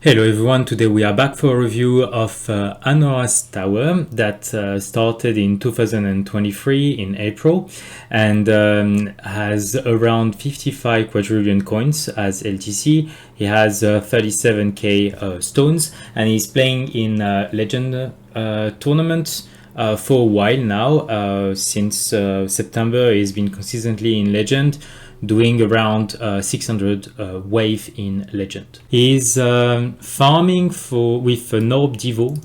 Hello everyone, today we are back for a review of Anora's Tower that started in 2023 in April and has around 55 quadrillion coins as LTC. He has 37k stones and he's playing in Legend tournaments for a while now. Since September he's been consistently in Legend, doing around 600 wave in Legend. He's farming with Norb Devo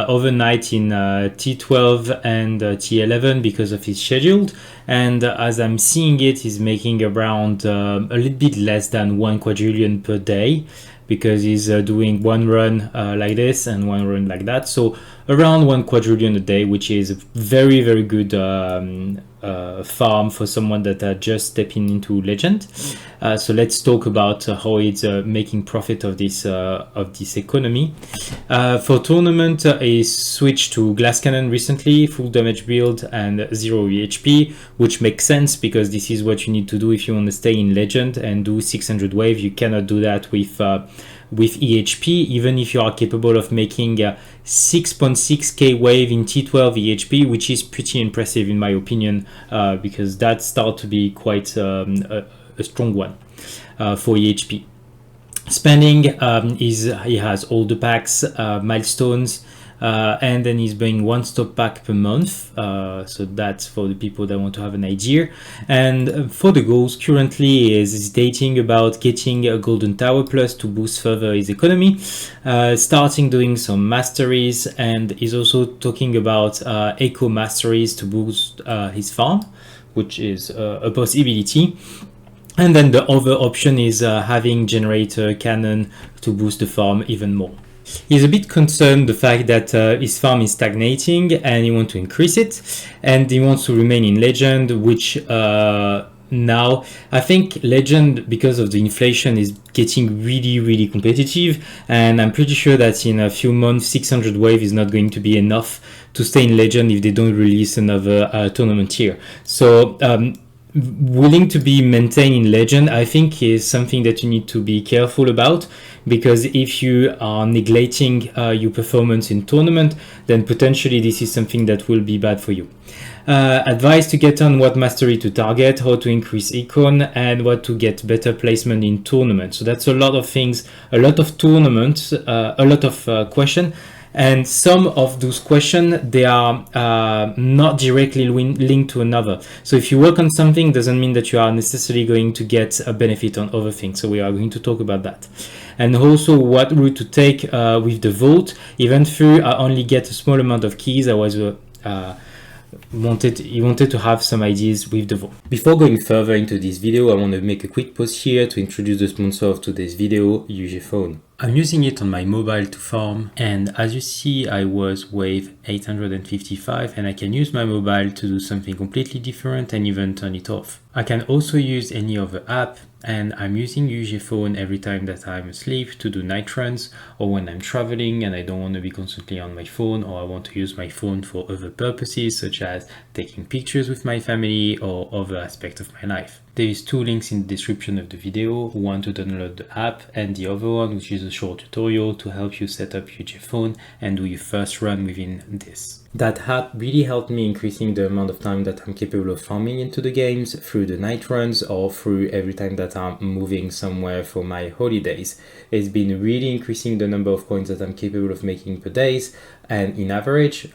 overnight in T12 and T11 because of his schedule, and as I'm seeing it, he's making around a little bit less than 1 quadrillion per day, because he's doing one run like this and one run like that, so around 1 quadrillion a day, which is a very good farm for someone that are just stepping into Legend. So let's talk about how it's making profit of this economy. For tournament, he switched to Glass Cannon recently, full damage build and 0 EHP, which makes sense because this is what you need to do if you want to stay in Legend and do 600 wave. You cannot do that with EHP, even if you are capable of making 6.6k wave in T12 EHP, which is pretty impressive in my opinion, because that starts to be quite a strong one for EHP. Spending he has all the packs, milestones, and then he's buying 1 stop pack per month, so that's for the people that want to have an idea. And for the goals, currently he is hesitating about getting a Golden Tower Plus to boost further his economy, starting doing some masteries, and he's also talking about eco masteries to boost his farm, which is a possibility. And then the other option is having generator cannon to boost the farm even more. He's a bit concerned the fact that his farm is stagnating and he wants to increase it, and he wants to remain in Legend, which now I think Legend, because of the inflation, is getting really competitive, and I'm pretty sure that in a few months 600 wave is not going to be enough to stay in Legend if they don't release another tournament here. So willing to be maintained in Legend, I think, is something that you need to be careful about, because if you are neglecting your performance in tournament, then potentially this is something that will be bad for you. Advice to get on what mastery to target, how to increase econ, and what to get better placement in tournament. So that's a lot of things, a lot of tournaments, a lot of question. And some of those questions, they are not directly linked to another. So if you work on something, doesn't mean that you are necessarily going to get a benefit on other things. So we are going to talk about that. And also what route to take with the vote. Even though I only get a small amount of keys, I was he wanted to have some ideas with the vote. Before going further into this video, I want to make a quick pause here to introduce the sponsor of today's video, UG Phone. I'm using it on my mobile to farm, and as you see, I was wave 855, and I can use my mobile to do something completely different and even turn it off. I can also use any other app, and I'm using UG Phone every time that I'm asleep to do night runs, or when I'm traveling and I don't want to be constantly on my phone, or I want to use my phone for other purposes such as taking pictures with my family or other aspects of my life. There is 2 links in the description of the video, one to download the app and the other one, which is a short tutorial to help you set up UG Phone and do your first run within this. That app really helped me increasing the amount of time that I'm capable of farming into the games through the night runs or through every time that I'm moving somewhere for my holidays. It's been really increasing the number of coins that I'm capable of making per days, and in average,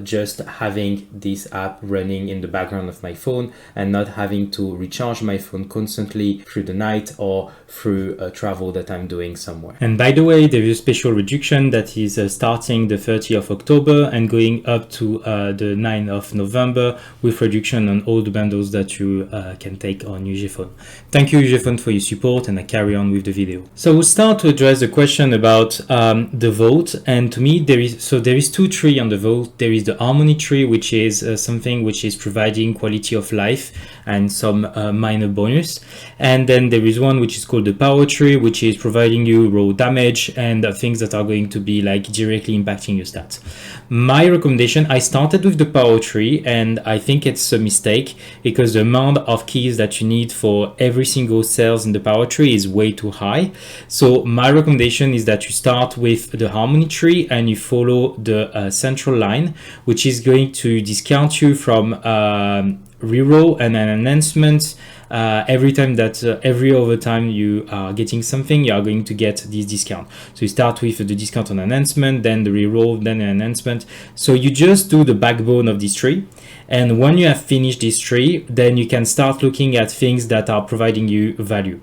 just having this app running in the background of my phone and not having to recharge my phone constantly through the night or through a travel that I'm doing somewhere. And by the way, there is a special reduction that is starting the 30th of October and going up to the 9th of November, with reduction on all the bundles that you can take on UG Phone. Thank you UG Phone for your support, and I carry on with the video. So we'll start to address the question about the vote, and to me there is 2 trees on the vote. There is the harmony tree, which is something which is providing quality of life and some minor bonus. And then there is one which is called the power tree, which is providing you raw damage and things that are going to be like directly impacting your stats. My recommendation, I started with the power tree, and I think it's a mistake because the amount of keys that you need for every single cells in the power tree is way too high. So my recommendation is that you start with the harmony tree and you follow the central line, which is going to discount you from reroll and an enhancement. Every time that every other time you are getting something, you are going to get this discount. So you start with the discount on enhancement, then the reroll, then an enhancement. So you just do the backbone of this tree, and when you have finished this tree, then you can start looking at things that are providing you value.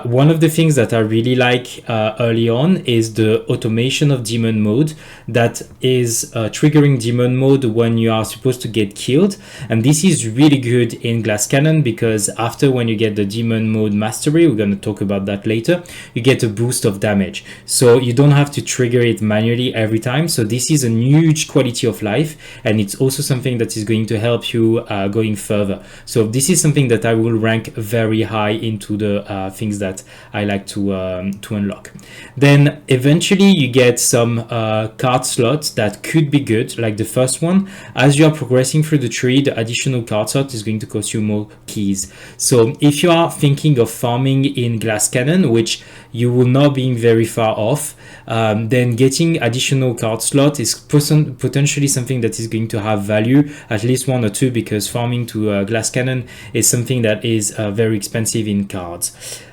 One of the things that I really like early on is the automation of demon mode that is triggering demon mode when you are supposed to get killed. And this is really good in Glass Cannon because after when you get the demon mode mastery, we're going to talk about that later, you get a boost of damage. So you don't have to trigger it manually every time. So this is a huge quality of life, and it's also something that is going to help you going further. So this is something that I will rank very high into the things that I like to unlock. Then eventually you get some card slots that could be good, like the first one. As you are progressing through the tree, the additional card slot is going to cost you more keys. So if you are thinking of farming in Glass Cannon, which you will not be very far off, then getting additional card slot is potentially something that is going to have value, at least one or two, because farming to Glass Cannon is something that is very expensive in cards.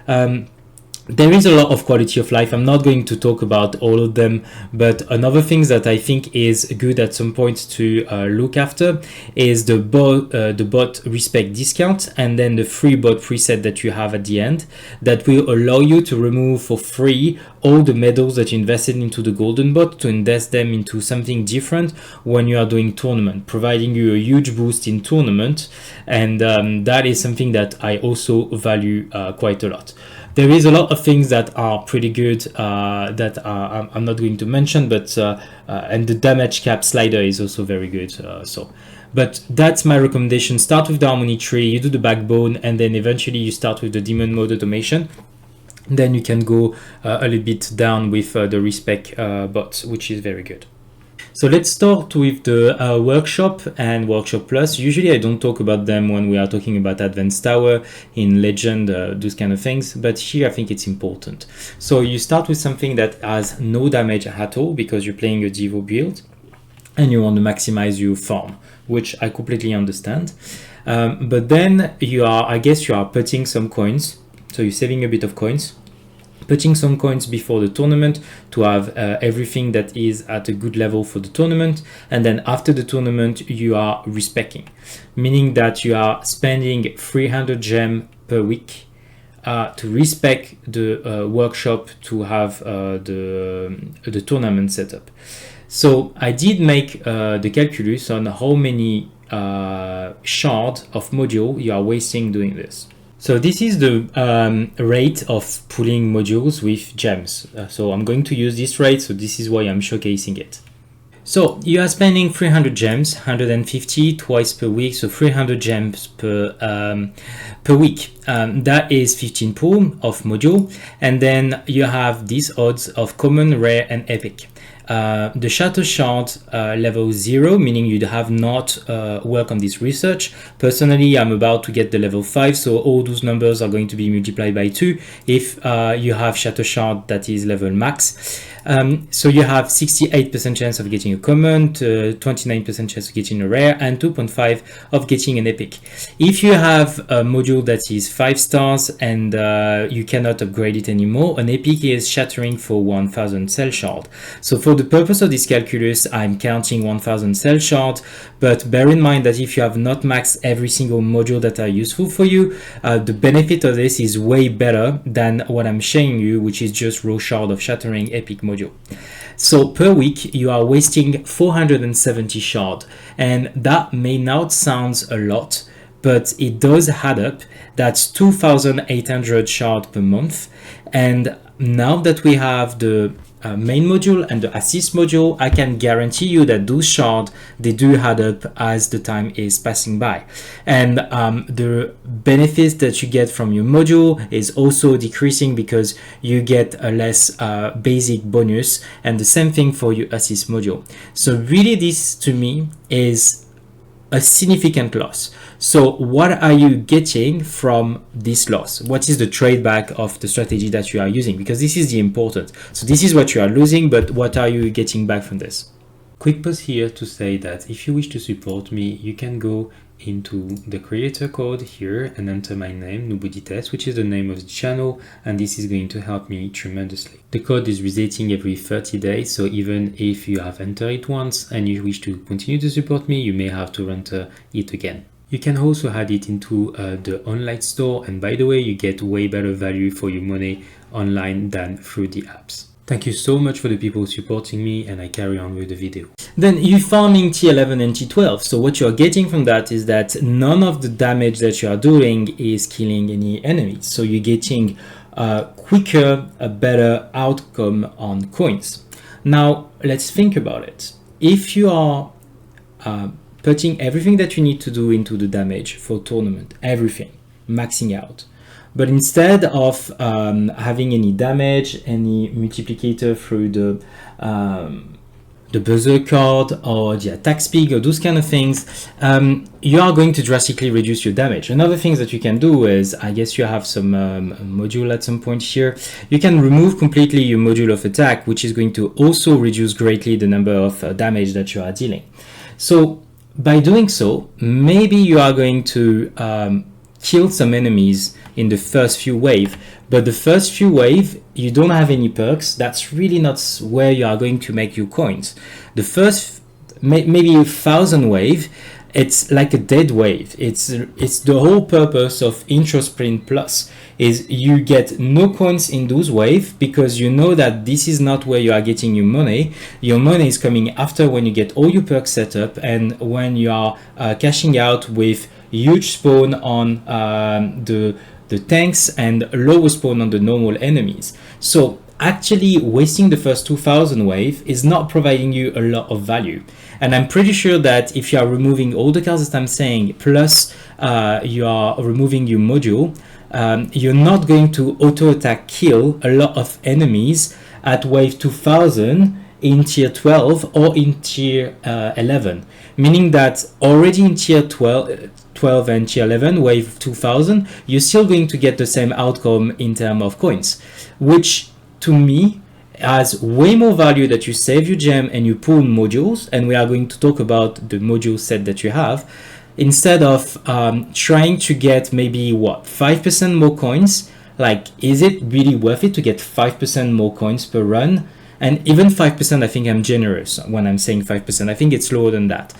There is a lot of quality of life. I'm not going to talk about all of them, but another thing that I think is good at some point to look after is the bot respect discount, and then the free bot preset that you have at the end that will allow you to remove for free all the medals that you invested into the golden bot to invest them into something different when you are doing tournament, providing you a huge boost in tournament. And that is something that I also value quite a lot. There is a lot of things that are pretty good that I'm not going to mention, but and the damage cap slider is also very good. But that's my recommendation. Start with the harmony tree, you do the backbone, and then eventually you start with the demon mode automation. Then you can go a little bit down with the respec bot, which is very good. So let's start with the workshop and workshop plus. Usually I don't talk about them when we are talking about advanced tower in legend, those kind of things, but here I think it's important. So you start with something that has no damage at all because you're playing a Devo build and you want to maximize your farm, which I completely understand. But then I guess you are putting some coins. So you're saving a bit of coins, putting some coins before the tournament to have everything that is at a good level for the tournament. And then after the tournament, you are respecing, meaning that you are spending 300 gem per week to respec the workshop to have the tournament setup. So I did make the calculus on how many shard of module you are wasting doing this. So this is the rate of pulling modules with gems. So I'm going to use this rate, so this is why I'm showcasing it. So you are spending 300 gems, 150 twice per week, so 300 gems per week. That is 15 pull of module, and then you have these odds of common, rare, and epic. The Shatter Shard level 0, meaning you'd have not work on this research. Personally, I'm about to get the level 5, so all those numbers are going to be multiplied by 2 if you have Shatter Shard that is level max. So you have 68% chance of getting a common, 29% chance of getting a rare, and 2.5 of getting an epic. If you have a module that is 5 stars and you cannot upgrade it anymore, an epic is shattering for 1000 cell shard. So for the purpose of this calculus, I'm counting 1000 cell shard, but bear in mind that if you have not maxed every single module that are useful for you, the benefit of this is way better than what I'm showing you, which is just raw shard of shattering epic module. So per week you are wasting 470 shard, and that may not sound a lot, but it does add up. That's 2800 shard per month, and now that we have the main module and the assist module, I can guarantee you that those shards, they do add up as the time is passing by. And the benefits that you get from your module is also decreasing because you get a less basic bonus, and the same thing for your assist module. So really, this to me is a significant loss. So what are you getting from this loss? What is the trade back of the strategy that you are using? Because this is the important. So this is what you are losing, but what are you getting back from this? Quick pause here to say that if you wish to support me, you can go into the creator code here and enter my name, Noobodytest, which is the name of the channel, and this is going to help me tremendously. The code is resetting every 30 days, so even if you have entered it once and you wish to continue to support me, you may have to enter it again. You can also add it into the online store, and by the way, you get way better value for your money online than through the apps. Thank you so much for the people supporting me, and I carry on with the video. Then you're farming T11 and T12. So what you're getting from that is that none of the damage that you are doing is killing any enemies. So you're getting a quicker, a better outcome on coins. Now let's think about it. If you are putting everything that you need to do into the damage for tournament, everything, maxing out, but instead of having any damage, any multiplicator through the buzzer card or the attack speed or those kind of things, you are going to drastically reduce your damage. Another thing that you can do is, I guess you have some module at some point here, you can remove completely your module of attack, which is going to also reduce greatly the number of damage that you are dealing. So by doing so, maybe you are going to kill some enemies in the first few waves, but the first few waves you don't have any perks. That's really not where you are going to make your coins. The first maybe 1,000 wave, it's like a dead wave. It's the whole purpose of Intro Sprint Plus is you get no coins in those waves because you know that this is not where you are getting your money. Your money is coming after, when you get all your perks set up and when you are cashing out with huge spawn on the tanks and lower spawn on the normal enemies. So actually wasting the first 2,000 wave is not providing you a lot of value. And I'm pretty sure that if you are removing all the cards that I'm saying, plus you are removing your module, you're not going to auto attack kill a lot of enemies at wave 2000 in tier 12 or in tier 11, meaning that already in tier 12 and tier 11, wave 2000, you're still going to get the same outcome in terms of coins, which to me has way more value that you save your gem and you pull modules, and we are going to talk about the module set that you have, instead of trying to get maybe what, 5% more coins. Like, is it really worth it to get 5% more coins per run? And even 5%, I think I'm generous when I'm saying 5%. I think it's lower than that.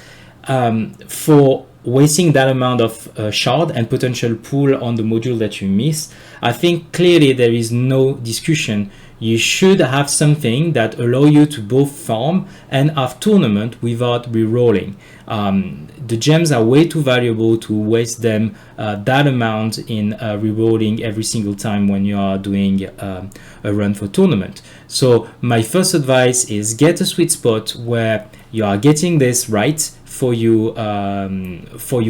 For wasting that amount of shard and potential pull on the module that you miss, I think clearly there is no discussion. You should have something that allow you to both farm and have tournament without re-rolling. The gems are way too valuable to waste them that amount in re-rolling every single time when you are doing a run for tournament. So my first advice is get a sweet spot where you are getting this right for your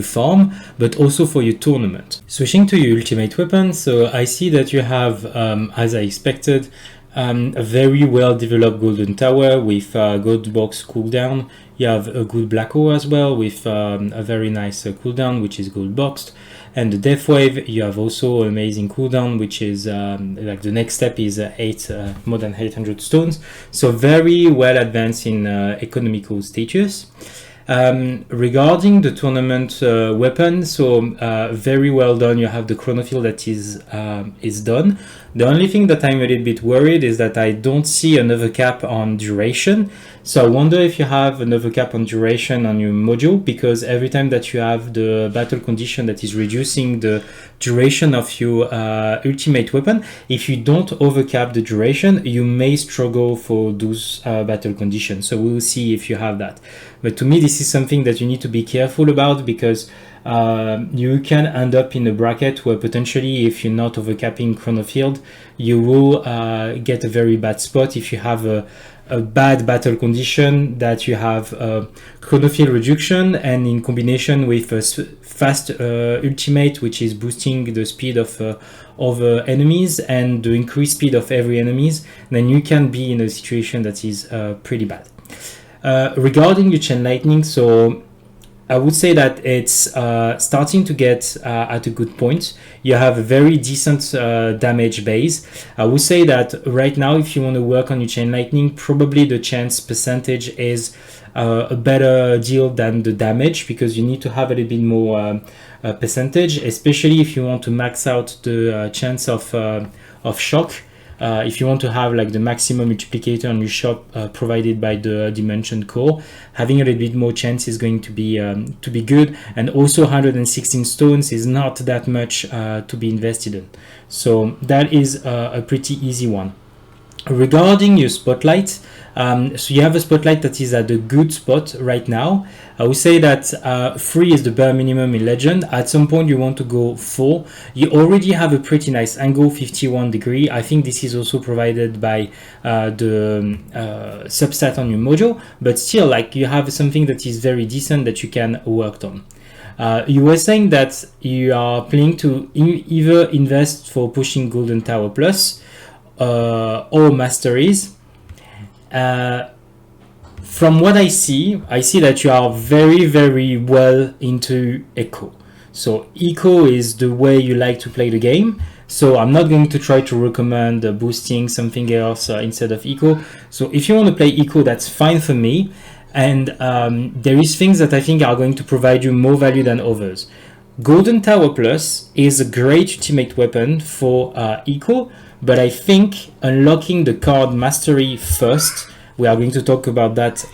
farm, but also for your tournament. Switching to your ultimate weapon, so I see that you have, as I expected, a very well developed golden tower with gold box cooldown. You have a good black hole as well with a very nice cooldown, which is gold boxed. And the death wave, you have also an amazing cooldown, which is like the next step is more than 800 stones. So very well advanced in economical status. Regarding the tournament weapon, so very well done. You have the chronophil that is done. The only thing that I'm a little bit worried is that I don't see another cap on duration. So I wonder if you have another cap on duration on your module, because every time that you have the battle condition that is reducing the duration of your ultimate weapon, if you don't overcap the duration, you may struggle for those battle conditions. So we will see if you have that. But to me, this is something that you need to be careful about, because you can end up in a bracket where potentially, if you're not overcapping chronofield, you will get a very bad spot if you have a bad battle condition, that you have chronofield reduction, and in combination with a fast ultimate, which is boosting the speed of enemies and the increased speed of every enemies, then you can be in a situation that is pretty bad. Regarding your chain lightning, so I would say that it's starting to get at a good point. You have a very decent damage base. I would say that right now, if you want to work on your chain lightning, probably the chance percentage is a better deal than the damage, because you need to have a little bit more percentage, especially if you want to max out the chance of shock. If you want to have like the maximum multiplicator on your shock provided by the dimension core, having a little bit more chance is going to be good. And also 116 stones is not that much to be invested in, so that is a pretty easy one. Regarding your spotlight, so you have a spotlight that is at a good spot right now. I would say that 3 is the bare minimum in Legend. At some point you want to go 4. You already have a pretty nice angle, 51 degree. I think this is also provided by the substat on your mojo, but still, like, you have something that is very decent that you can work on. You were saying that you are planning to either invest for pushing Golden Tower Plus or masteries. From what I see that you are very, very well into eco. So eco is the way you like to play the game. So I'm not going to try to recommend boosting something else instead of eco. So if you want to play eco, that's fine for me. And there is things that I think are going to provide you more value than others. Golden Tower Plus is a great ultimate weapon for eco, but I think unlocking the card mastery first, we are going to talk about that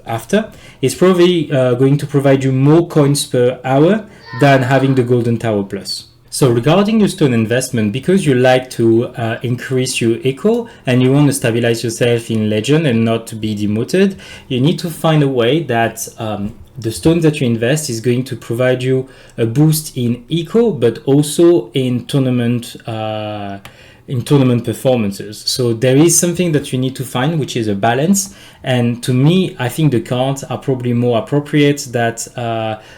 after, is probably going to provide you more coins per hour than having the Golden Tower Plus. So regarding your stone investment, because you like to increase your eco and you want to stabilize yourself in Legend and not to be demoted, you need to find a way that the stone that you invest is going to provide you a boost in eco, but also in tournament performances. So there is something that you need to find, which is a balance. And to me, I think the cards are probably more appropriate that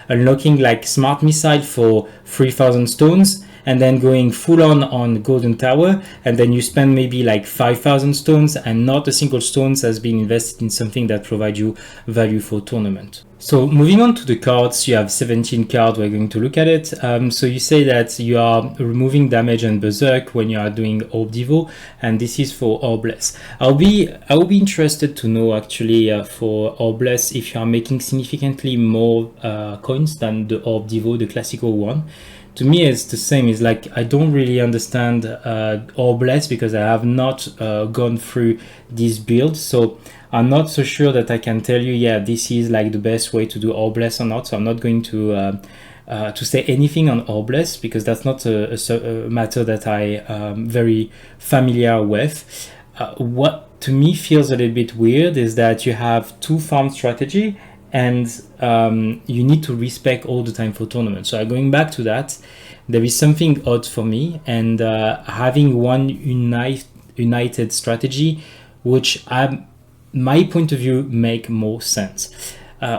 unlocking like Smart Missile for 3,000 stones and then going full on Golden Tower, and then you spend maybe like 5,000 stones and not a single stones has been invested in something that provides you value for tournament. So moving on to the cards, you have 17 cards. We're going to look at it. So you say that you are removing damage and berserk when you are doing Orb Devo, and this is for Orbless. I will be interested to know actually for Orbless if you are making significantly more coins than the Orb Devo, the classical one. To me, it's the same. It's like I don't really understand Orbless because I have not gone through this build, so I'm not so sure that I can tell you, yeah, this is like the best way to do Orbless or not. So I'm not going to say anything on Orbless because that's not a matter that I am very familiar with. What to me feels a little bit weird is that you have 2 farm strategy and you need to respec all the time for tournaments. So going back to that, there is something odd for me, and having one united strategy, which my point of view make more sense.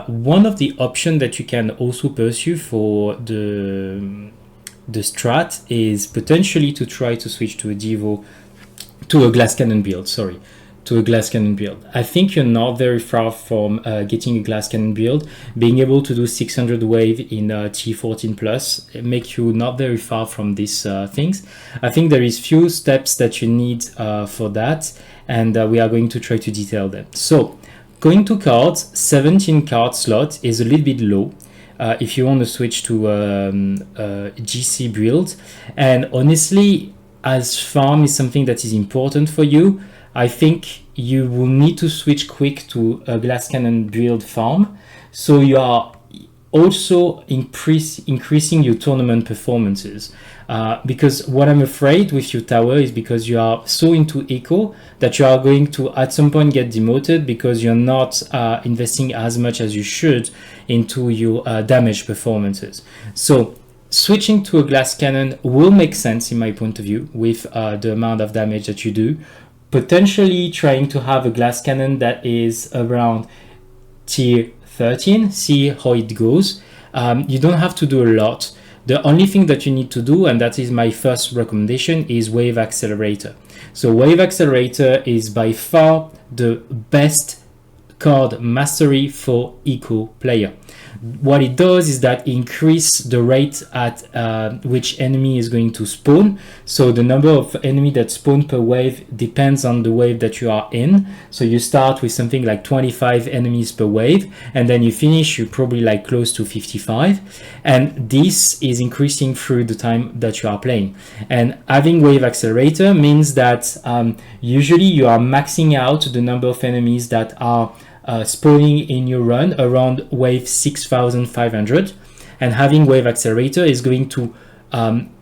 One of the options that you can also pursue for the strat is potentially to try to switch to a glass cannon build. I think you're not very far from getting a glass cannon build. Being able to do 600 wave in T14 plus make you not very far from these things. I think there is few steps that you need for that, and we are going to try to detail them. So going to cards, 17 card slot is a little bit low if you want to switch to GC build. And honestly, as farm is something that is important for you, I think you will need to switch quick to a glass cannon build farm. So you are also increasing your tournament performances. Because what I'm afraid with your tower is because you are so into eco that you are going to at some point get demoted because you're not investing as much as you should into your damage performances. So switching to a glass cannon will make sense in my point of view with the amount of damage that you do. Potentially trying to have a glass cannon that is around tier 13, see how it goes. You don't have to do a lot. The only thing that you need to do, and that is my first recommendation, is Wave Accelerator. So Wave Accelerator is by far the best card mastery for eco player. What it does is that increase the rate at which enemy is going to spawn. So the number of enemy that spawn per wave depends on the wave that you are in. So you start with something like 25 enemies per wave, and then you finish, you're probably like close to 55. And this is increasing through the time that you are playing. And having Wave Accelerator means that usually you are maxing out the number of enemies that are spawning in your run around wave 6500, and having Wave Accelerator is going to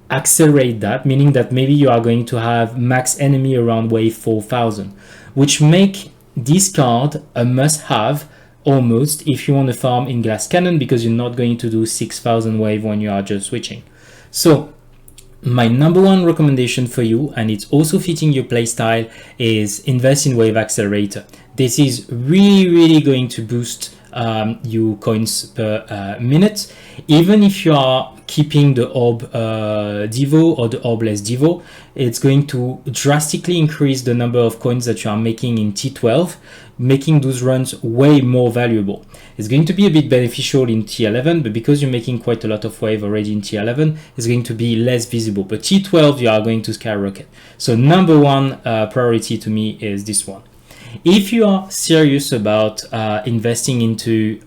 accelerate that, meaning that maybe you are going to have max enemy around wave 4000, which make this card a must-have almost if you want to farm in glass cannon, because you're not going to do 6000 wave when you are just switching. So my number one recommendation for you, and it's also fitting your playstyle, is invest in Wave Accelerator. This is really going to boost your coins per minute. Even if you are keeping the orb devo or the orbless devo, it's going to drastically increase the number of coins that you are making in T12, making those runs way more valuable. It's going to be a bit beneficial in T11, but because you're making quite a lot of wave already in T11, it's going to be less visible. But T12, you are going to skyrocket. So number one priority to me is this one. If you are serious about investing into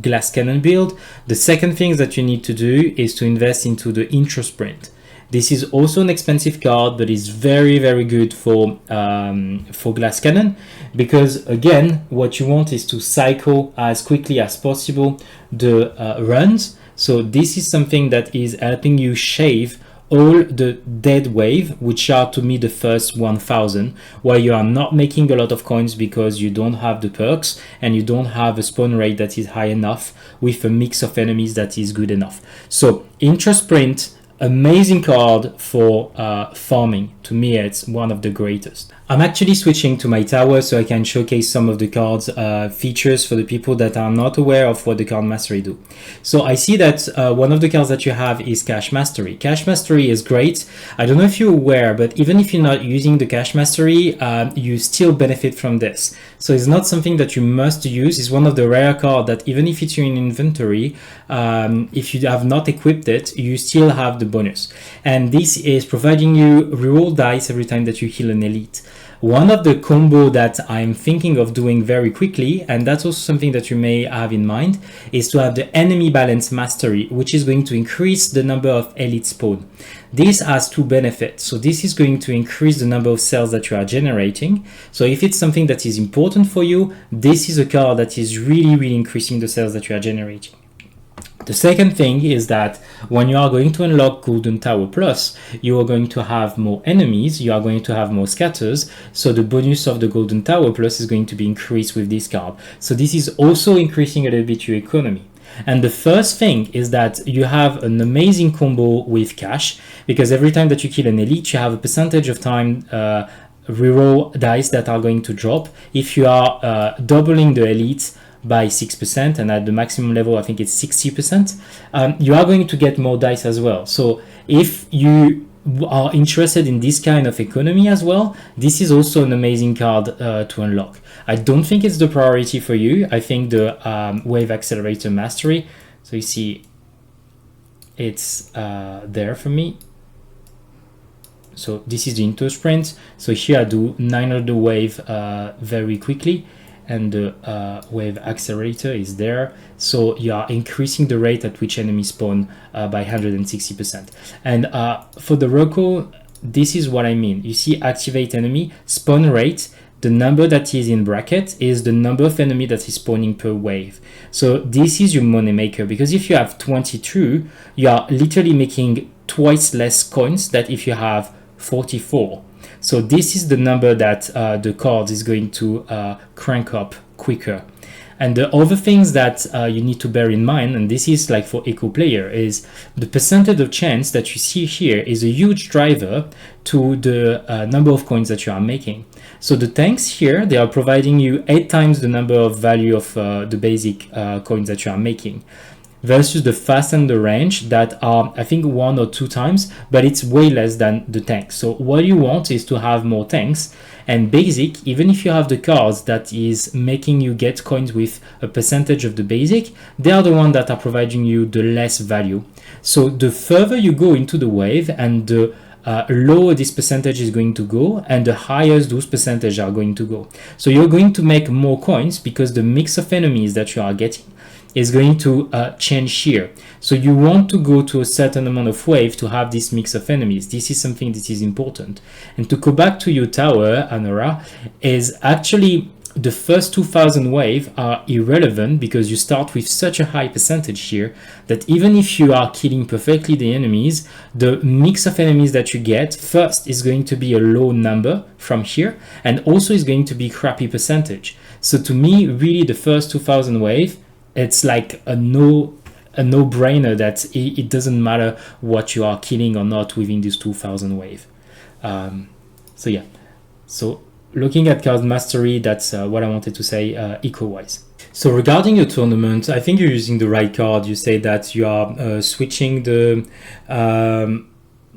glass cannon build, the second thing that you need to do is to invest into the intro sprint. This is also an expensive card, but it's very good for glass cannon, because again, what you want is to cycle as quickly as possible the runs. So this is something that is helping you shave all the dead wave, which are to me the first 1000, where you are not making a lot of coins because you don't have the perks and you don't have a spawn rate that is high enough with a mix of enemies that is good enough. So intro sprint, amazing card for farming. To me, it's one of the greatest. I'm actually switching to my tower so I can showcase some of the cards features for the people that are not aware of what the card mastery do. So I see that one of the cards that you have is Cash Mastery. Cash Mastery is great. I don't know if you're aware, but even if you're not using the Cash Mastery, you still benefit from this. So it's not something that you must use. It's one of the rare cards that even if it's in inventory, if you have not equipped it, you still have the bonus. And this is providing you reroll dice every time that you heal an elite. One of the combo that I'm thinking of doing very quickly, and that's also something that you may have in mind, is to have the enemy balance mastery, which is going to increase the number of elite spawn. This has two benefits. So this is going to increase the number of cells that you are generating. So if it's something that is important for you, this is a card that is really increasing the cells that you are generating. The second thing is that when you are going to unlock Golden Tower Plus, you are going to have more enemies, you are going to have more scatters, so the bonus of the Golden Tower Plus is going to be increased with this card. So this is also increasing a little bit your economy. And the first thing is that you have an amazing combo with Cash, because every time that you kill an elite, you have a percentage of time reroll dice that are going to drop. If you are doubling the elite by 6%, and at the maximum level I think it's 60%, you are going to get more dice as well. So if you are interested in this kind of economy as well, this is also an amazing card to unlock. I don't think it's the priority for you. I think the Wave Accelerator Mastery, so you see it's there for me. So this is the intro sprint. So here I do 900 wave very quickly, and the Wave Accelerator is there. So you are increasing the rate at which enemies spawn by 160%. And for the Rocco, this is what I mean. You see activate enemy, spawn rate, the number that is in bracket is the number of enemy that is spawning per wave. So this is your money maker, because if you have 22, you are literally making twice less coins than if you have 44. So this is the number that the card is going to crank up quicker. And the other things that you need to bear in mind, and this is like for eco player, is the percentage of chance that you see here is a huge driver to the number of coins that you are making. So the tanks here, they are providing you 8 times the number of value of the basic coins that you are making, versus the fast and the range that are, I think, 1 or 2 times, but it's way less than the tanks. So what you want is to have more tanks. And basic, even if you have the cards that is making you get coins with a percentage of the basic, they are the ones that are providing you the less value. So the further you go into the wave, and the lower this percentage is going to go, and the higher those percentages are going to go. So you're going to make more coins because the mix of enemies that you are getting is going to change here. So you want to go to a certain amount of wave to have this mix of enemies. This is something that is important. And to go back to your tower, Anora, is actually the first 2000 wave are irrelevant, because you start with such a high percentage here that even if you are killing perfectly the enemies, the mix of enemies that you get first is going to be a low number from here, and also is going to be crappy percentage. So to me, really the first 2000 wave, it's like a no-brainer that it doesn't matter what you are killing or not within this 2000 wave. So yeah, so looking at card mastery, that's what I wanted to say eco-wise. So regarding your tournament, I think you're using the right card. You say that you are switching the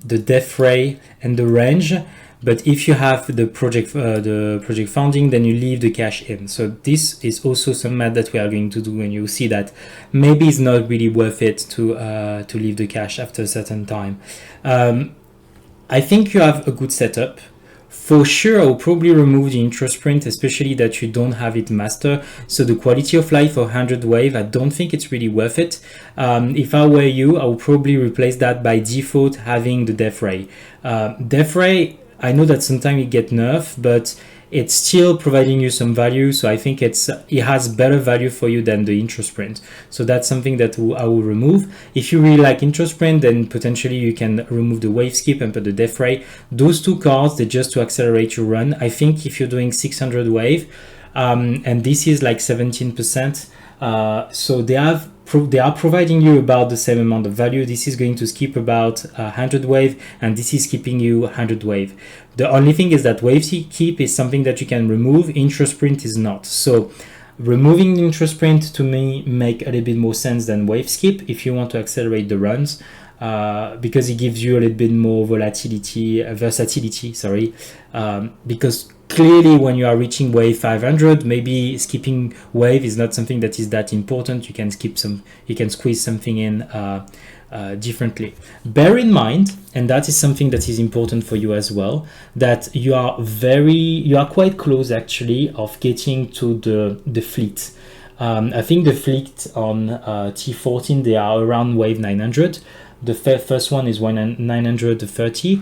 death ray and the range. But if you have the project funding, then you leave the cash in. So this is also some math that we are going to do, and you see that maybe it's not really worth it to leave the cash after a certain time. I think you have a good setup. For sure, I'll probably remove the intro sprint, especially that you don't have it master. So the quality of life for 100 wave, I don't think it's really worth it. If I were you, I would probably replace that by default having the death ray. Death ray, I know that sometimes it get nerfed, but it's still providing you some value. So I think it has better value for you than the intro sprint. So that's something that I will remove. If you really like intro sprint, then potentially you can remove the wave skip and put the death ray. Those two cards, they're just to accelerate your run. I think if you're doing 600 wave, and this is like 17%, so they are providing you about the same amount of value. This is going to skip about 100 wave, and this is keeping you 100 wave. The only thing is that wave keep is something that you can remove. Intro sprint is not. So removing intro sprint to me make a little bit more sense than wave skip if you want to accelerate the runs, because it gives you a little bit more versatility, sorry, because clearly when you are reaching wave 500, maybe skipping wave is not something that is that important. You can squeeze something in differently. Bear in mind, and that is something that is important for you as well, that you are quite close actually of getting to the fleet. I think the fleet on T14, they are around wave 900. The first one is 930.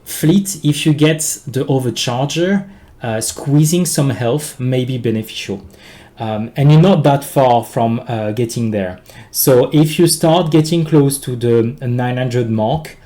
Fleet, if you get the overcharger, squeezing some health may be beneficial. And you're not that far from getting there. So if you start getting close to the 900 mark,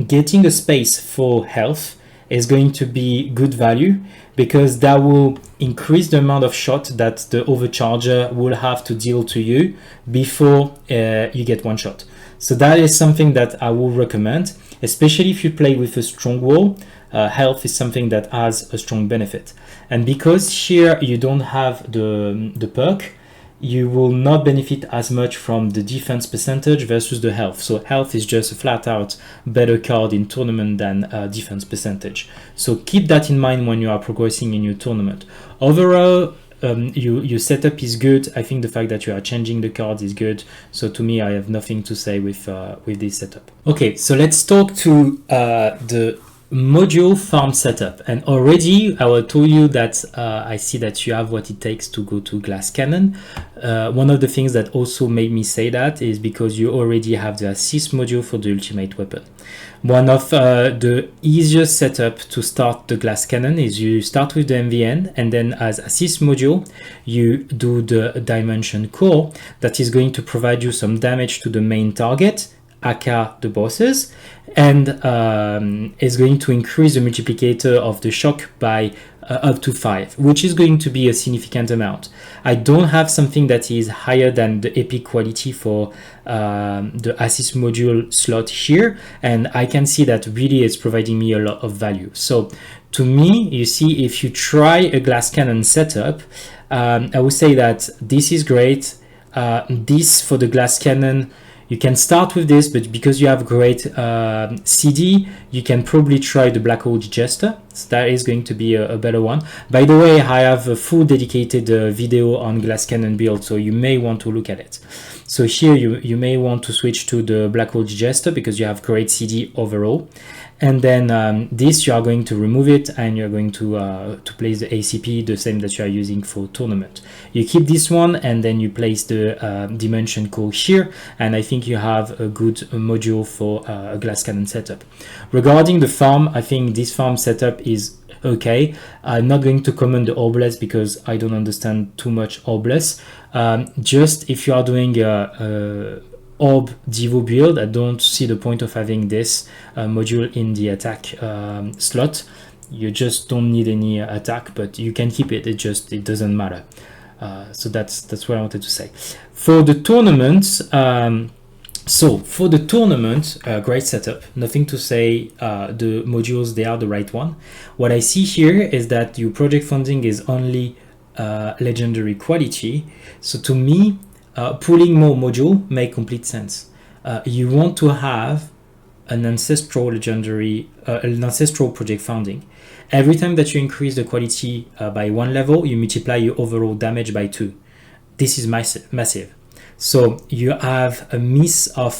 getting a space for health is going to be good value, because that will increase the amount of shot that the overcharger will have to deal to you before you get one shot. So that is something that I will recommend, especially if you play with a strong wall. Health is something that has a strong benefit. And because here you don't have the perk, you will not benefit as much from the defense percentage versus the health. So health is just a flat out better card in tournament than defense percentage. So keep that in mind when you are progressing in your tournament. Overall, your setup is good. I think the fact that you are changing the cards is good. So to me, I have nothing to say with this setup. Okay, so let's talk to the module farm setup. And already I will tell you that I see that you have what it takes to go to glass cannon. One of the things that also made me say that is because you already have the assist module for the ultimate weapon. One of the easiest setup to start the glass cannon is you start with the MVN, and then as assist module, you do the dimension core that is going to provide you some damage to the main target, aka the bosses, and is going to increase the multiplicator of the shock by up to 5, which is going to be a significant amount. I don't have something that is higher than the epic quality for the assist module slot here, and I can see that really it's providing me a lot of value. So to me, you see, if you try a glass cannon setup, I would say that this is great. This for the glass cannon, you can start with this, but because you have great CD, you can probably try the black hole digester. So that is going to be a better one. By the way, I have a full dedicated video on glass cannon build, so you may want to look at it. So here you may want to switch to the black hole digester because you have great CD overall. And then this, you are going to remove it, and you're going to place the ACP, the same that you are using for tournament. You keep this one, and then you place the dimension core here, and I think you have a good module for a glass cannon setup. Regarding the farm, I think this farm setup is okay. I'm not going to comment the Orbless because I don't understand too much Orbless. Just if you are doing a orb devo build, I don't see the point of having this module in the attack slot. You just don't need any attack, but you can keep it. It doesn't matter. So that's what I wanted to say. For the tournament, great setup. Nothing to say. The modules, they are the right one. What I see here is that your project funding is only legendary quality. So to me, pulling more module make complete sense. You want to have an ancestral legendary, an ancestral project founding. Every time that you increase the quality by 1 level, you multiply your overall damage by 2. This is massive. So you have a miss of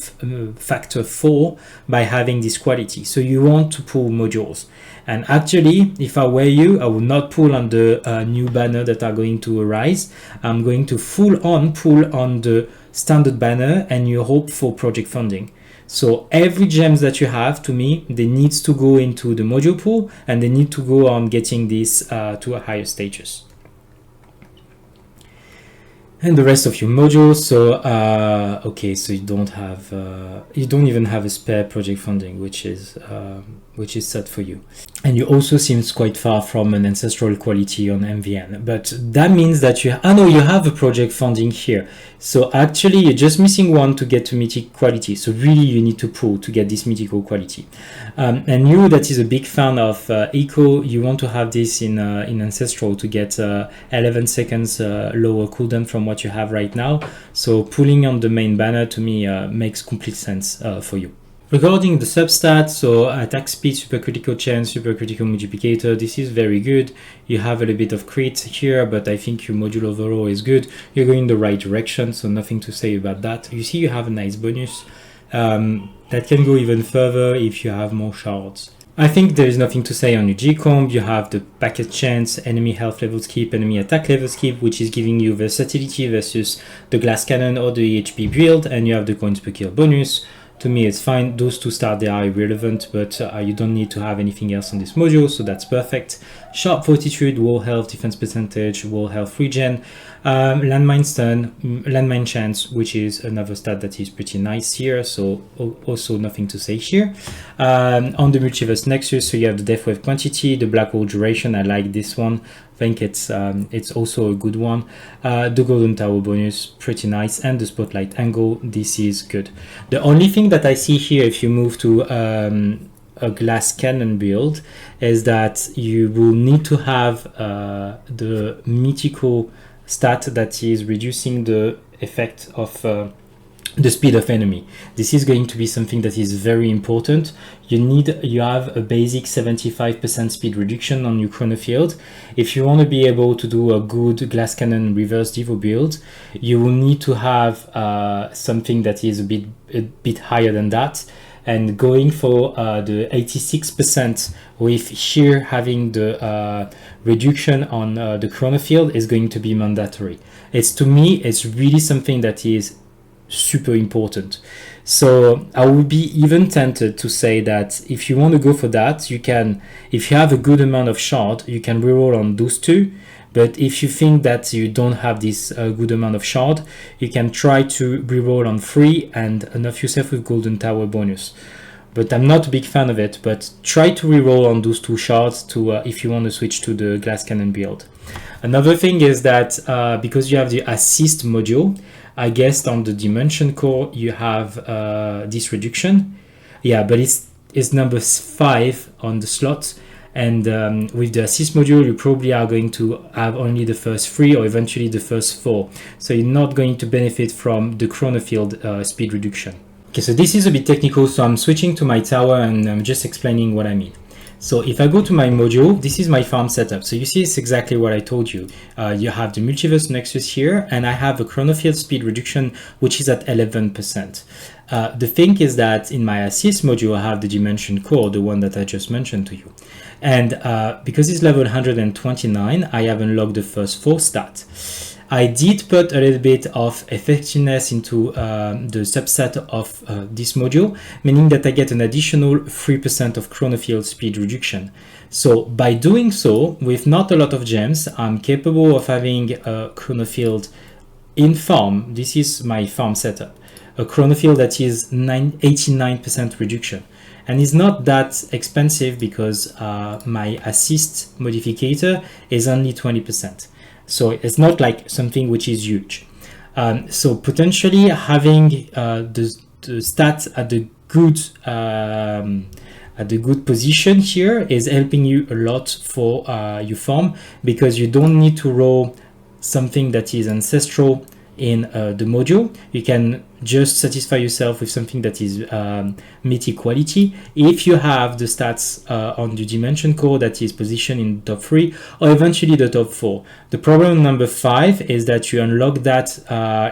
factor 4 by having this quality. So you want to pull modules. And actually, if I were you, I would not pull on the new banner that are going to arise. I'm going to pull on the standard banner, and you hope for project funding. So every gems that you have, to me, they need to go into the module pool, and they need to go on getting this to a higher status. And the rest of your modules, so okay, so you don't even have a spare project funding, which is set for you. And you also seems quite far from an ancestral quality on MVN, but that means that you have a project funding here. So actually you're just missing one to get to mythic quality. So really you need to pull to get this mythical quality. And you that is a big fan of eco, you want to have this in ancestral to get 11 seconds lower cooldown from what you have right now. So pulling on the main banner to me makes complete sense for you. Regarding the substats, so attack speed, supercritical chance, supercritical multiplicator, this is very good. You have a little bit of crit here, but I think your module overall is good. You're going the right direction, so nothing to say about that. You see you have a nice bonus that can go even further if you have more shards. I think there is nothing to say on your G-comb. You have the packet chance, enemy health level skip, enemy attack level skip, which is giving you versatility versus the glass cannon or the HP build, and you have the coins per kill bonus. To me, it's fine. Those two stats, they are irrelevant, but you don't need to have anything else on this module, so that's perfect. Sharp fortitude, wall health, defense percentage, wall health regen, landmine stun, landmine chance, which is another stat that is pretty nice here, so also nothing to say here. On the multiverse nexus, so you have the death wave quantity, the black hole duration. I like this one. I think it's also a good one. The golden tower bonus, pretty nice, and the spotlight angle, this is good. The only thing that I see here, if you move to a glass cannon build, is that you will need to have the mythical stat that is reducing the effect of the speed of enemy. This is going to be something that is very important. You have a basic 75% speed reduction on your chrono field. If you want to be able to do a good glass cannon reverse devo build, you will need to have something that is a bit higher than that. And going for the 86% with here having the reduction on the chrono field is going to be mandatory. To me, it's really something that is super important. So I would be even tempted to say that if you want to go for that, you can, if you have a good amount of shard, you can reroll on those two. But if you think that you don't have this good amount of shard, you can try to reroll on 3 and enough yourself with Golden Tower bonus. But I'm not a big fan of it, but try to reroll on those 2 shards to if you want to switch to the Glass Cannon build. Another thing is that because you have the assist module, I guess on the Dimension Core you have this reduction. Yeah, but it's number 5 on the slot. And with the assist module, you probably are going to have only the first 3 or eventually the first 4. So you're not going to benefit from the chronofield speed reduction. Okay, so this is a bit technical, so I'm switching to my tower and I'm just explaining what I mean. So if I go to my module, this is my farm setup. So you see it's exactly what I told you. You have the Multiverse Nexus here, and I have a chronofield speed reduction, which is at 11%. The thing is that in my assist module, I have the Dimension Core, the one that I just mentioned to you. And because it's level 129, I have unlocked the first 4 stats. I did put a little bit of effectiveness into the subset of this module, meaning that I get an additional 3% of chronofield speed reduction. So by doing so, with not a lot of gems, I'm capable of having a chronofield in farm. This is my farm setup. A chronofield that is 89% reduction. And it's not that expensive because my assist modificator is only 20%. So it's not like something which is huge. So potentially having the stats at the good position here is helping you a lot for your farm, because you don't need to roll something that is ancestral in the module. You can just satisfy yourself with something that is mythic quality if you have the stats on the Dimension Core that is positioned in the top 3 or eventually the top 4. The problem number 5 is that you unlock that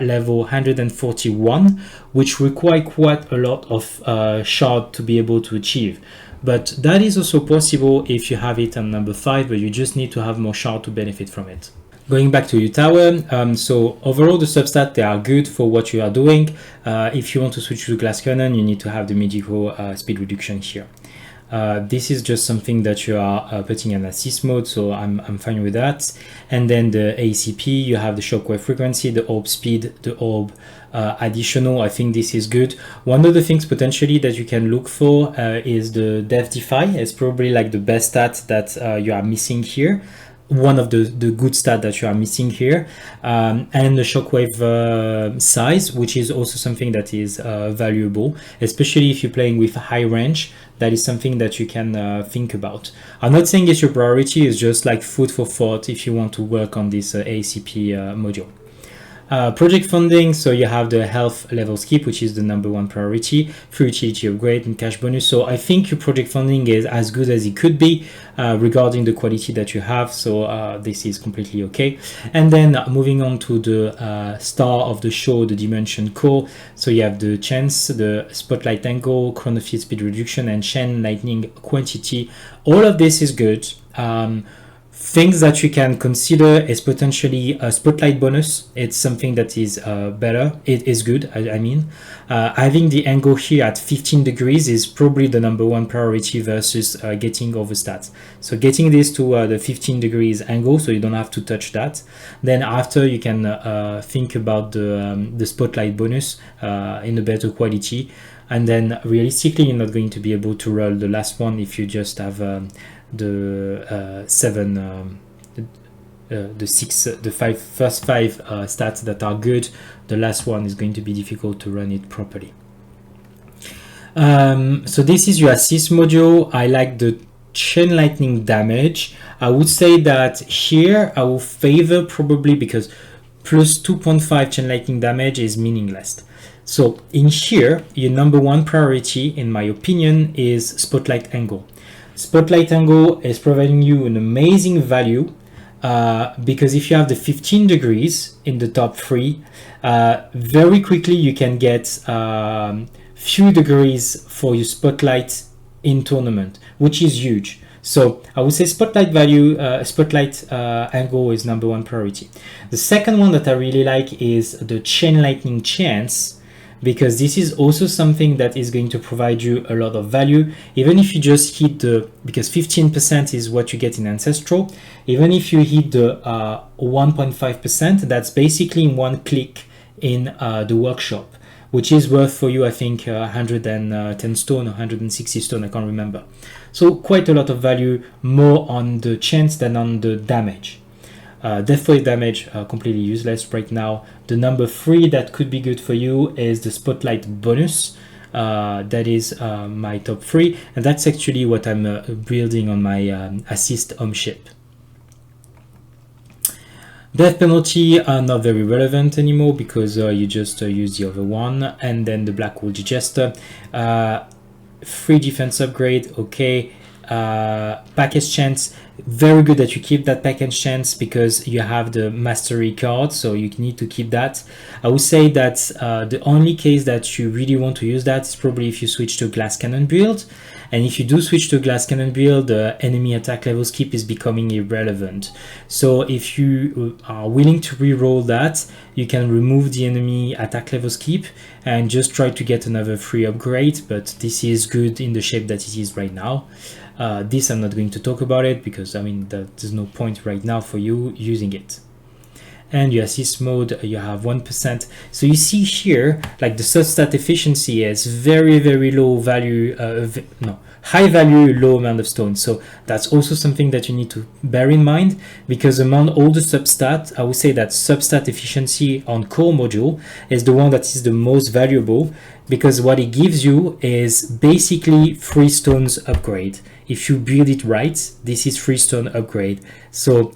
level 141, which require quite a lot of shard to be able to achieve. But that is also possible if you have it on number 5, but you just need to have more shard to benefit from it. Going back to your tower, so overall the substats, they are good for what you are doing. If you want to switch to Glass Cannon, you need to have the medical speed reduction here. This is just something that you are putting in assist mode, so I'm fine with that. And then the ACP, you have the shockwave frequency, the orb speed, the orb additional. I think this is good. One of the things potentially that you can look for is the Death Defy. It's probably like the best stat that you are missing here. One of the good stats that you are missing here, and the shockwave size, which is also something that is valuable, especially if you're playing with high range. That is something that you can think about. I'm not saying it's your priority, it's just like food for thought if you want to work on this ACP module. Project funding, so you have the health level skip, which is the number 1 priority, free utility upgrade and cash bonus. So I think your project funding is as good as it could be regarding the quality that you have. So this is completely okay. And then moving on to the star of the show, the Dimension Core. So you have the chance, the spotlight angle, chronofield speed reduction, and chain lightning quantity. All of this is good. Things that you can consider is potentially a spotlight bonus. It's something that is better. It is good, I mean. Having the angle here at 15 degrees is probably the number 1 priority versus getting over stats. So getting this to the 15 degrees angle, so you don't have to touch that. Then after you can think about the spotlight bonus in a better quality. And then realistically, you're not going to be able to roll the last one if you just have the first 5 stats that are good. The last one is going to be difficult to run it properly. So this is your assist module. I like the chain lightning damage. I would say that here I will favor probably, because plus 2.5 chain lightning damage is meaningless. So in here, your number 1 priority, in my opinion, is spotlight angle. Spotlight angle is providing you an amazing value because if you have the 15 degrees in the top 3, very quickly you can get few degrees for your spotlight in tournament, which is huge. So I would say spotlight value, spotlight angle is number 1 priority. The second one that I really like is the chain lightning chance. because this is also something that is going to provide you a lot of value. Even if you just hit because 15% is what you get in Ancestral, even if you hit the 1.5%, that's basically in one click in the workshop, which is worth for you, I think, 110 stone or 160 stone, I can't remember. So quite a lot of value, more on the chance than on the damage. Death Wave damage, completely useless right now. The number 3 that could be good for you is the Spotlight bonus. That is my top 3, and that's actually what I'm building on my assist home ship. Death penalty are not very relevant anymore because you just use the other one, and then the Black Hole Digester. Free defense upgrade, okay. Package chance, very good that you keep that package chance because you have the mastery card, so you need to keep that. I would say that the only case that you really want to use that is probably if you switch to glass cannon build, and if you do switch to glass cannon build, the enemy attack level skip is becoming irrelevant. So if you are willing to reroll that, you can remove the enemy attack level skip and just try to get another free upgrade, but this is good in the shape that it is right now. This I'm not going to talk about it because I mean there's no point right now for you using it. And your assist mode, you have 1%. So you see here, like the substat efficiency is very low value, high value, low amount of stones. So that's also something that you need to bear in mind, because among all the substat, I would say that substat efficiency on core module is the one that is the most valuable, because what it gives you is basically 3 stones upgrade. If you build it right, this is 3 stone upgrade. So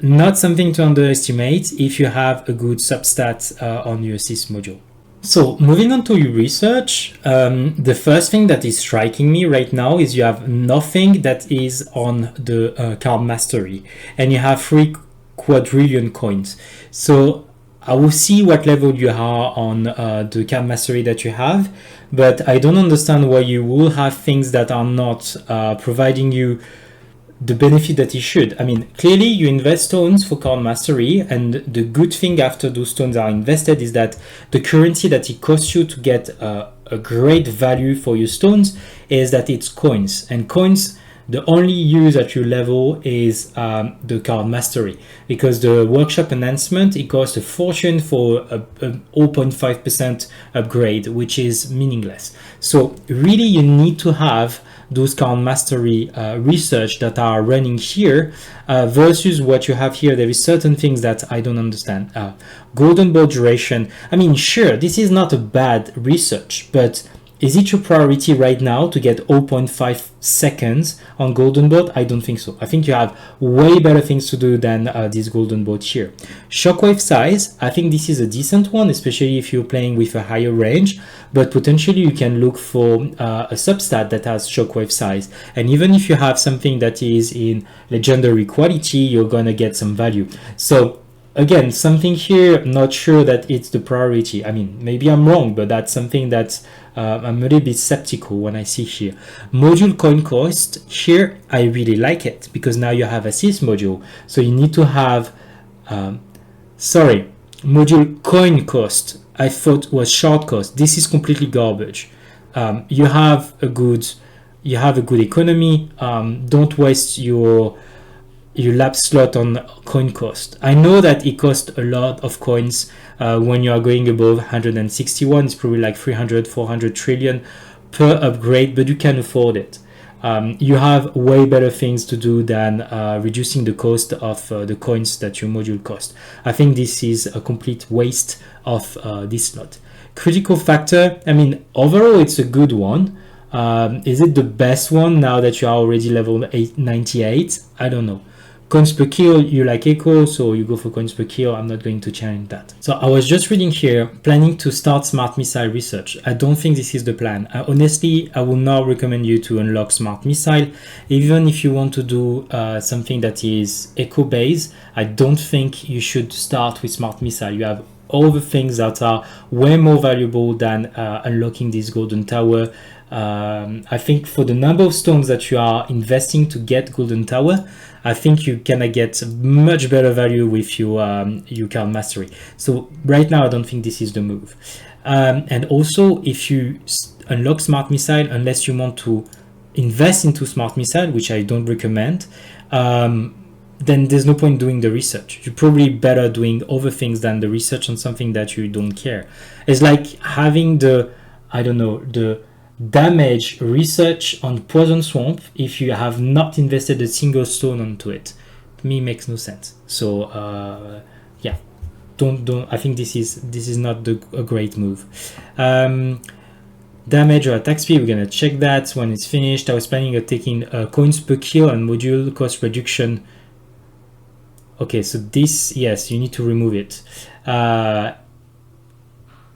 not something to underestimate if you have a good substat on your assist module. So moving on to your research, the first thing that is striking me right now is you have nothing that is on the card mastery, and you have 3 quadrillion coins. So I will see what level you are on the card mastery that you have, but I don't understand why you will have things that are not providing you the benefit that it should. I mean, clearly you invest stones for card mastery, and the good thing after those stones are invested is that the currency that it costs you to get a great value for your stones is that it's coins, and coins, the only use at your level is the card mastery, because the workshop enhancement, it costs a fortune for a 0.5% upgrade, which is meaningless. So really you need to have those card mastery research that are running here versus what you have here. There is certain things that I don't understand. Golden ball duration, I mean, sure, this is not a bad research, but is it your priority right now to get 0.5 seconds on golden boat? I don't think so. I think you have way better things to do than this golden boat here. Shockwave size, I think this is a decent one, especially if you're playing with a higher range, but potentially you can look for a substat that has shockwave size. And even if you have something that is in legendary quality, you're gonna get some value. So again, something here, not sure that it's the priority. I mean, maybe I'm wrong, but that's something that I'm a little bit skeptical when I see here. Module coin cost, here I really like it, because now you have assist module. So you need to have, module coin cost, I thought was shard cost. This is completely garbage. You have a good economy. Don't waste your lap slot on coin cost. I know that it costs a lot of coins when you are going above 161. It's probably like 300-400 trillion per upgrade, but you can afford it. You have way better things to do than reducing the cost of the coins that your module cost. I think this is a complete waste of this slot. Critical factor, I mean, overall it's a good one. Is it the best one now that you are already level 98? I don't know. Coins per kill, you like echo, so you go for coins per kill. I'm not going to change that. So I was just reading here, planning to start smart missile research. I don't think this is the plan. Honestly, I will not recommend you to unlock smart missile. Even if you want to do something that is echo based, I don't think you should start with smart missile. You have all the things that are way more valuable than unlocking this golden tower. I think for the number of stones that you are investing to get Golden Tower, I think you can get much better value with your card mastery. So right now, I don't think this is the move. And also, if you unlock Smart Missile, unless you want to invest into Smart Missile, which I don't recommend, then there's no point doing the research. You're probably better doing other things than the research on something that you don't care. It's like having the damage research on Poison Swamp if you have not invested a single stone onto it. To me, makes no sense. So yeah, don't. I think this is not a great move. Damage or attack speed, we're gonna check that when it's finished. I was planning on taking coins per kill and module cost reduction. Okay, so this, yes, you need to remove it.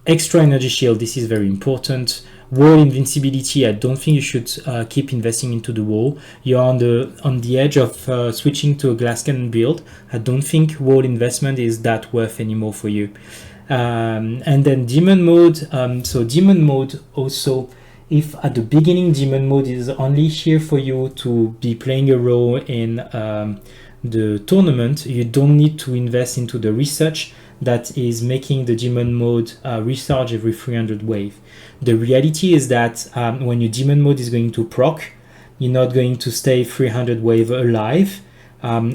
Extra energy shield, this is very important. Wall invincibility, I don't think you should keep investing into the wall. You're on the edge of switching to a glass cannon build. I don't think wall investment is that worth anymore for you. And then demon mode. So demon mode also, if at the beginning demon mode is only here for you to be playing a role in the tournament, you don't need to invest into the research that is making the demon mode recharge every 300 wave. The reality is that when your demon mode is going to proc, you're not going to stay 300 wave alive,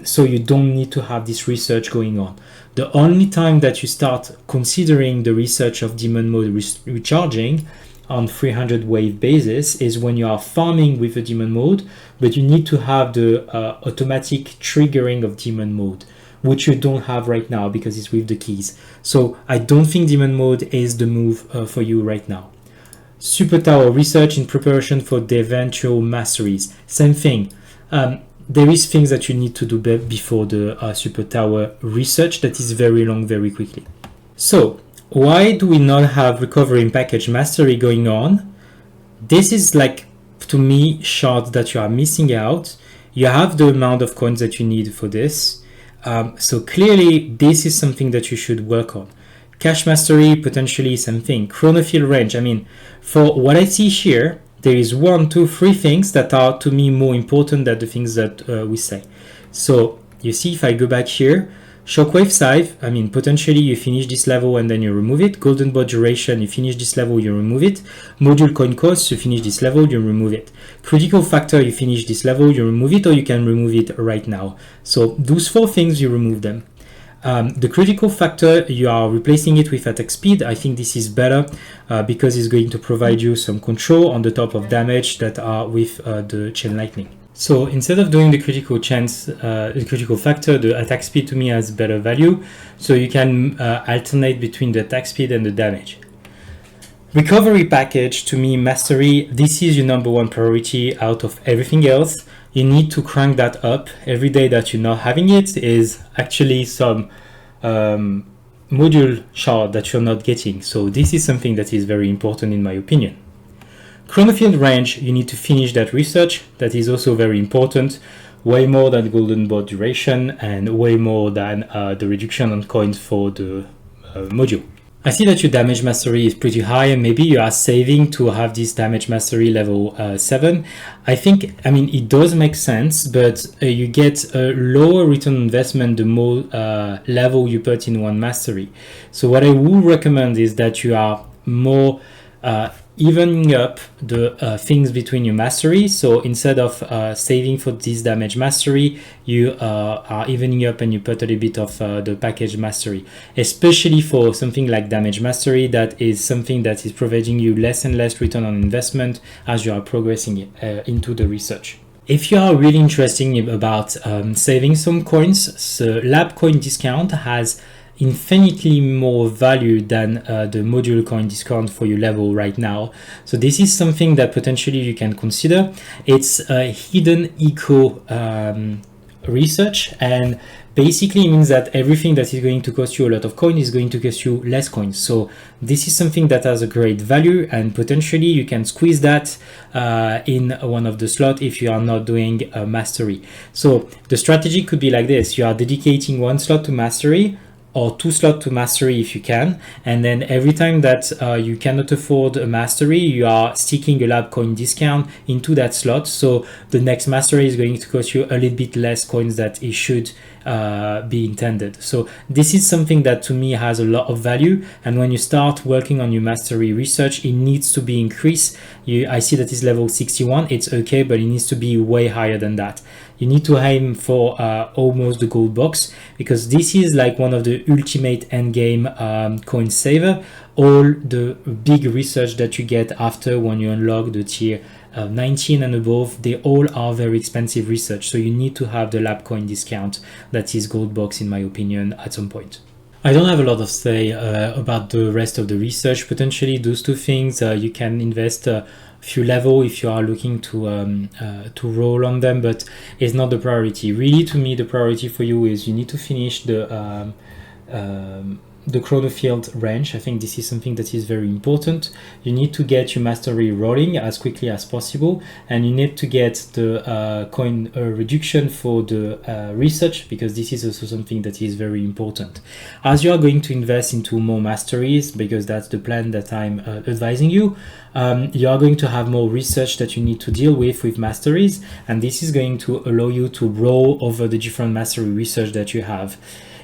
so you don't need to have this research going on. The only time that you start considering the research of demon mode recharging on 300 wave basis is when you are farming with the demon mode, but you need to have the automatic triggering of demon mode, which you don't have right now because it's with the keys. So I don't think demon mode is the move for you right now. Super Tower research in preparation for the eventual masteries. Same thing. There is things that you need to do before the Super Tower research that is very long, very quickly. So why do we not have recovery in package mastery going on? This is like, to me, shard that you are missing out. You have the amount of coins that you need for this. So clearly this is something that you should work on. Cache mastery, potentially something. Chronofield range, I mean, for what I see here, there is 1, 2, 3 things that are to me more important than the things that we say. So you see, if I go back here, Shockwave Scythe, I mean, potentially you finish this level and then you remove it. Golden Bot duration, you finish this level, you remove it. Module coin cost, you finish this level, you remove it. Critical factor, you finish this level, you remove it, or you can remove it right now. So those 4 things, you remove them. The critical factor, you are replacing it with attack speed. I think this is better because it's going to provide you some control on the top of damage that are with the chain lightning. So instead of doing the critical chance, the critical factor, the attack speed to me has better value. So you can alternate between the attack speed and the damage. Recovery package, to me, mastery, this is your #1 priority out of everything else. You need to crank that up. Every day that you're not having it is actually some module shard that you're not getting. So this is something that is very important in my opinion. Chronofield range, you need to finish that research. That is also very important. Way more than Golden Bot duration and way more than the reduction on coins for the module. I see that your damage mastery is pretty high and maybe you are saving to have this damage mastery level 7. I think, I mean, it does make sense, but you get a lower return on investment the more level you put in one mastery. So what I would recommend is that you are more evening up the things between your mastery. So instead of saving for this damage mastery, you are evening up and you put a little bit of the package mastery, especially for something like damage mastery. That is something that is providing you less and less return on investment as you are progressing into the research. If you are really interested about saving some coins, the lab coin discount has infinitely more value than the module coin discount for your level right now. So this is something that potentially you can consider. It's a hidden eco research, and basically means that everything that is going to cost you a lot of coin is going to cost you less coins. So this is something that has a great value, and potentially you can squeeze that in one of the slots if you are not doing a mastery. So the strategy could be like this: you are dedicating one slot to mastery, or 2 slots to mastery if you can, and then every time that you cannot afford a mastery, you are sticking a lab coin discount into that slot, so the next mastery is going to cost you a little bit less coins that it should be intended. So this is something that to me has a lot of value, and when you start working on your mastery research, it needs to be increased. I see that it's level 61, it's okay, but it needs to be way higher than that. You need to aim for almost the gold box, because this is like one of the ultimate endgame coin saver. All the big research that you get after when you unlock the tier 19 and above, they all are very expensive research, so you need to have the lab coin discount that is gold box in my opinion at some point. I don't have a lot of say about the rest of the research. Potentially those two things, you can invest a few level if you are looking to roll on them, but it's not the priority. Really, to me, the priority for you is you need to finish the chronofield range. I think this is something that is very important. You need to get your mastery rolling as quickly as possible, and you need to get the coin reduction for the research, because this is also something that is very important. As you are going to invest into more masteries, because that's the plan that I'm advising you, you are going to have more research that you need to deal with masteries, and this is going to allow you to roll over the different mastery research that you have.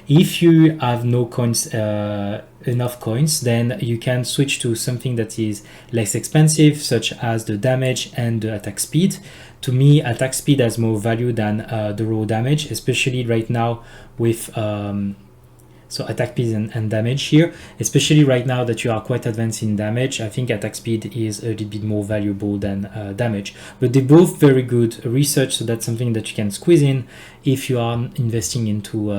If you have no coins, enough coins, then you can switch to something that is less expensive, such as the damage and the attack speed. To me, attack speed has more value than the raw damage, especially right now with so attack speed and damage here, especially right now that you are quite advanced in damage. I think attack speed is a little bit more valuable than damage, but they're both very good research, so that's something that you can squeeze in if you are investing into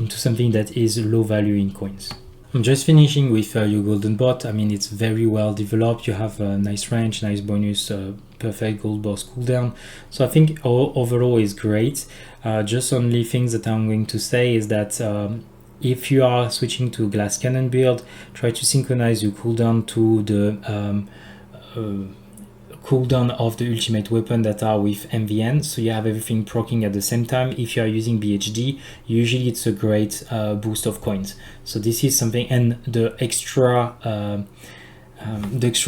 something that is low value in coins. I'm just finishing with your golden bot. I mean, it's very well developed. You have a nice range, nice bonus, perfect gold boss cooldown. So I think overall is great. Just only things that I'm going to say is that if you are switching to glass cannon build, try to synchronize your cooldown to the cooldown of the ultimate weapon that are with MVN, so you have everything proccing at the same time. If you are using BHD, usually it's a great boost of coins. So this is something, and the extra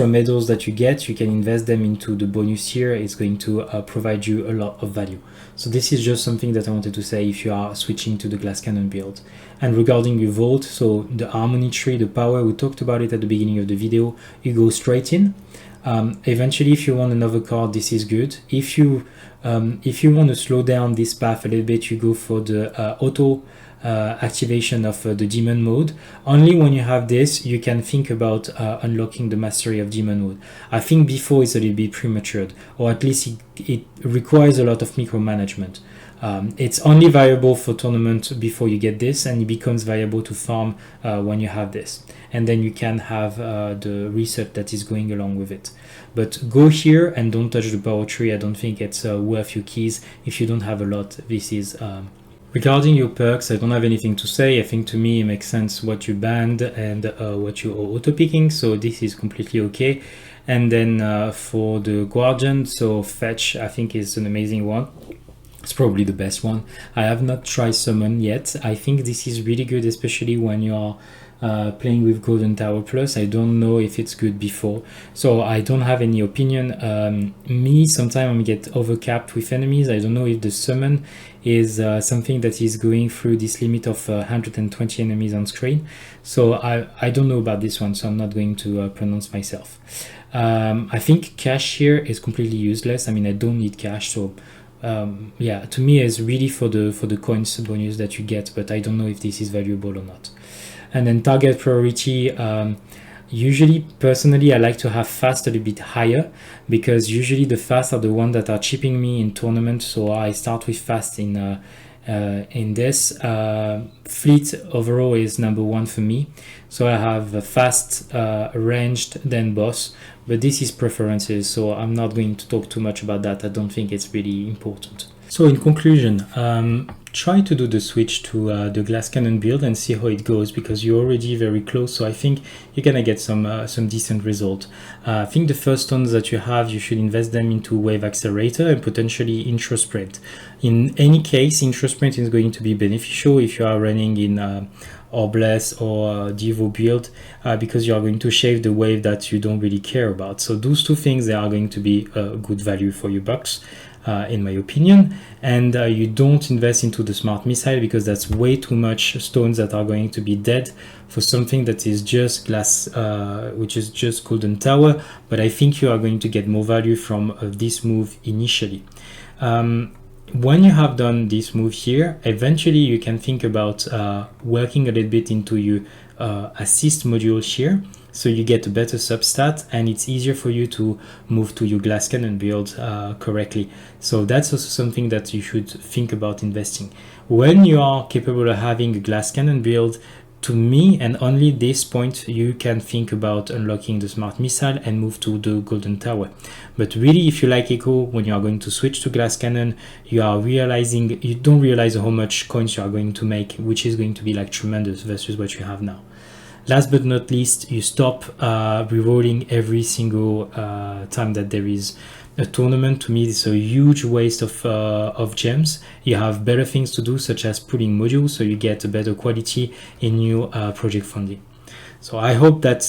medals that you get, you can invest them into the bonus here. It's going to provide you a lot of value. So this is just something that I wanted to say if you are switching to the glass cannon build. And regarding your vault, so the harmony tree, the power, we talked about it at the beginning of the video, you go straight in. Eventually, if you want another card, this is good. If you want to slow down this path a little bit, you go for the auto activation of the demon mode. Only when you have this, you can think about unlocking the mastery of demon mode. I think before it's a little bit premature, or at least it requires a lot of micromanagement. It's only viable for tournament before you get this, and it becomes viable to farm when you have this, and then you can have the research that is going along with it. But go here and don't touch the power tree. I don't think it's worth your keys if you don't have a lot. This is regarding your perks, I don't have anything to say. I think to me it makes sense what you banned and what you are auto picking, so this is completely okay. And then for the guardian, so fetch I think is an amazing one. It's probably the best one. I have not tried summon yet. I think this is really good, especially when you're playing with Golden Tower Plus. I don't know if it's good before, so I don't have any opinion. Me, sometimes I get overcapped with enemies. I don't know if the summon is something that is going through this limit of 120 enemies on screen. So I don't know about this one, so I'm not going to pronounce myself. I think cash here is completely useless. I mean, I don't need cash, so yeah, to me it's really for the coins bonus that you get, but I don't know if this is valuable or not. And then target priority, usually personally I like to have fast a little bit higher, because usually the fast are the ones that are chipping me in tournament, so I start with fast in this. Fleet overall is number one for me, so I have a fast, ranged, then boss, but this is preferences, so I'm not going to talk too much about that. I don't think it's really important. So in conclusion, try to do the switch to the glass cannon build and see how it goes, because you're already very close. So I think you're gonna get some decent result. I think the first stones that you have, you should invest them into wave accelerator and potentially introsprint. In any case, introsprint is going to be beneficial if you are running in Orbless or Devo build, because you are going to shave the wave that you don't really care about. So those two things, they are going to be a good value for your bucks, in my opinion. And you don't invest into the smart missile, because that's way too much stones that are going to be dead for something that is just glass, which is just golden tower. But I think you are going to get more value from this move initially. When you have done this move here, eventually you can think about working a little bit into your assist module here, so you get a better substat and it's easier for you to move to your glass cannon build correctly. So that's also something that you should think about investing. When you are capable of having a glass cannon build, to me, and only this point, you can think about unlocking the smart missile and move to the golden tower. But really, if you like echo, when you are going to switch to glass cannon, you don't realize how much coins you are going to make, which is going to be like tremendous versus what you have now. Last but not least, you stop rerolling every single time that there is a tournament. To me, it's a huge waste of gems. You have better things to do, such as pulling modules, so you get a better quality in your project funding. So I hope that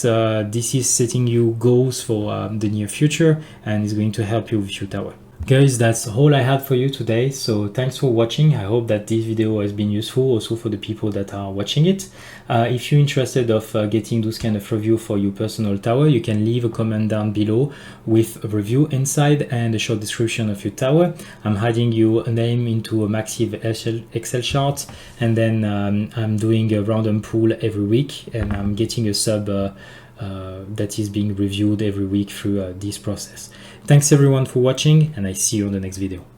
this is setting you goals for the near future and is going to help you with your tower. Guys, that's all I had for you today. So thanks for watching. I hope that this video has been useful also for the people that are watching it. If you're interested of getting those kind of review for your personal tower, you can leave a comment down below with a review inside and a short description of your tower. I'm hiding your name into a massive Excel chart, and then I'm doing a random pool every week, and I'm getting a sub that is being reviewed every week through this process. Thanks everyone for watching, and I see you on the next video.